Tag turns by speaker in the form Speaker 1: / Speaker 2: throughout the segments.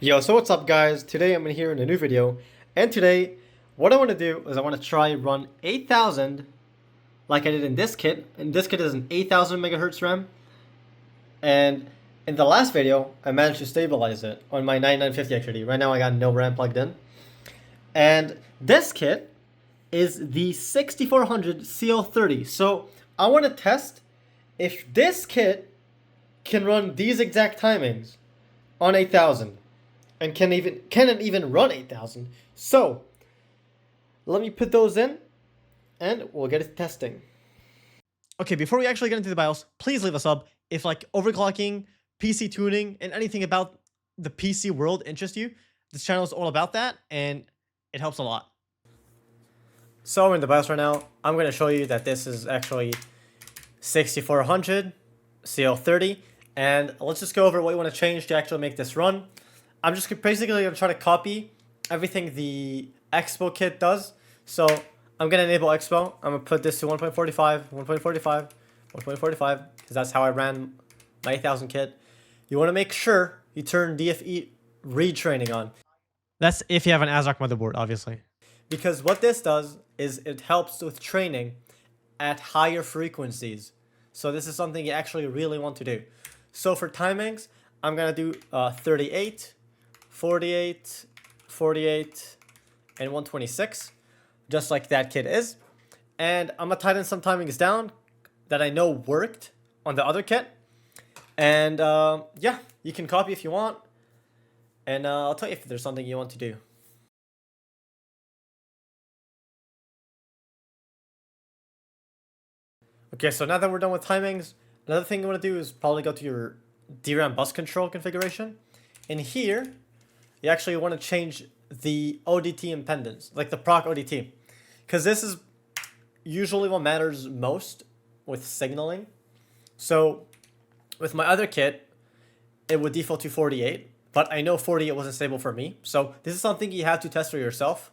Speaker 1: Yo, so what's up guys? Today I'm in here in a new video, and today what I want to do is I want to try run 8000 like I did in this kit, and this kit is an 8000 megahertz RAM, and in the last video I managed to stabilize it on my 9950 actually. Right now I got no RAM plugged in, and this kit is the 6400 CL30, so I want to test if this kit can run these exact timings on 8000. And can it even run 8000? So let me put those in and we'll get it testing. Okay, before we actually get into the BIOS, please leave a sub if like overclocking, PC tuning, and anything about the PC world interests you. This channel is all about that and it helps a lot. So I'm in the BIOS right now. I'm going to show you that this is actually 6400 CL30, and let's just go over what you want to change to actually make this run. I'm just basically going to try to copy everything the Expo kit does. So I'm going to enable Expo. I'm going to put this to 1.45, 1.45, 1.45, because that's how I ran my 8000 kit. You want to make sure you turn DFE retraining on. That's if you have an ASRock motherboard, obviously. Because what this does is it helps with training at higher frequencies. So this is something you actually really want to do. So for timings, I'm going to do 38, 48, 48, and 126, just like that kit is. And I'm going to tighten some timings down that I know worked on the other kit. And yeah, you can copy if you want. And I'll tell you if there's something you want to do. Okay, so now that we're done with timings, another thing you want to do is probably go to your DRAM bus control configuration. In here, you actually want to change the ODT impedance, like the proc ODT, because this is usually what matters most with signaling. So with my other kit, it would default to 48, but I know 48 wasn't stable for me. So this is something you have to test for yourself.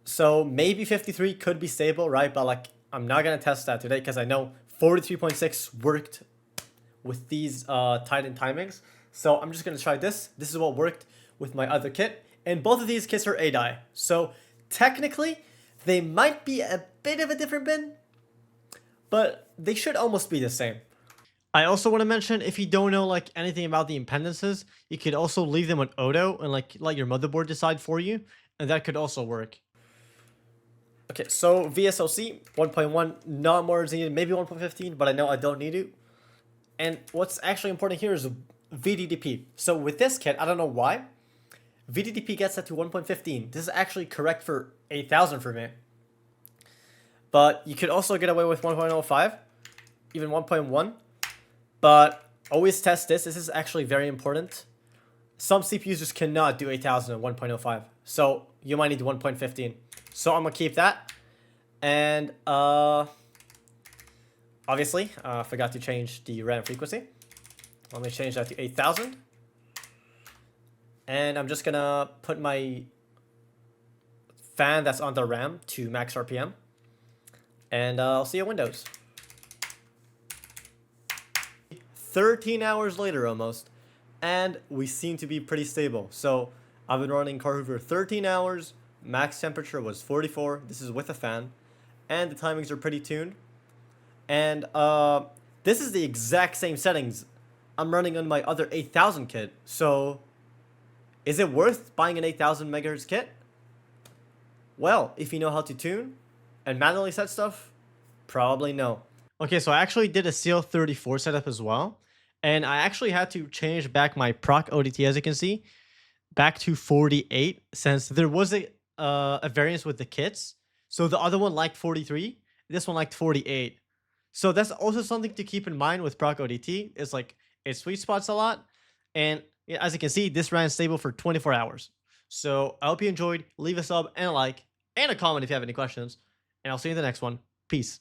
Speaker 1: So maybe 53 could be stable, right? But like, I'm not going to test that today because I know 43.6 worked with these tightened timings. So I'm just going to try this. This is what worked with my other kit. And both of these kits are A-die. So technically, they might be a bit of a different bin, but they should almost be the same. I also want to mention, if you don't know like anything about the impedances, you could also leave them on auto and like let your motherboard decide for you. And that could also work. Okay, so VSOC 1.1, not more is needed, maybe 1.15, but I know I don't need it. And what's actually important here is VDDP. So with this kit, I don't know why, VDDP gets set to 1.15. This is actually correct for 8000 for me. But you could also get away with 1.05, even 1.1. But always test this. This is actually very important. Some CPUs just cannot do 8000 at 1.05. So you might need 1.15. So I'm going to keep that. And obviously, I forgot to change the RAM frequency. Let me change that to 8000. And I'm just going to put my fan that's on the RAM to max RPM. And I'll see you in Windows. 13 hours later almost. And we seem to be pretty stable. So I've been running CarHoover 13 hours. Max temperature was 44. This is with a fan. And the timings are pretty tuned. And this is the exact same settings I'm running on my other 8000 kit. So is it worth buying an 8000 megahertz kit? Well, if you know how to tune and manually set stuff, probably no. Okay, so I actually did a CL34 setup as well. And I actually had to change back my proc ODT, as you can see, back to 48, since there was a variance with the kits. So the other one liked 43, this one liked 48. So that's also something to keep in mind with proc ODT. It's like it sweet spots a lot. And as you can see, this ran stable for 24 hours. So I hope you enjoyed. Leave a sub and a like and a comment if you have any questions. And I'll see you in the next one. Peace.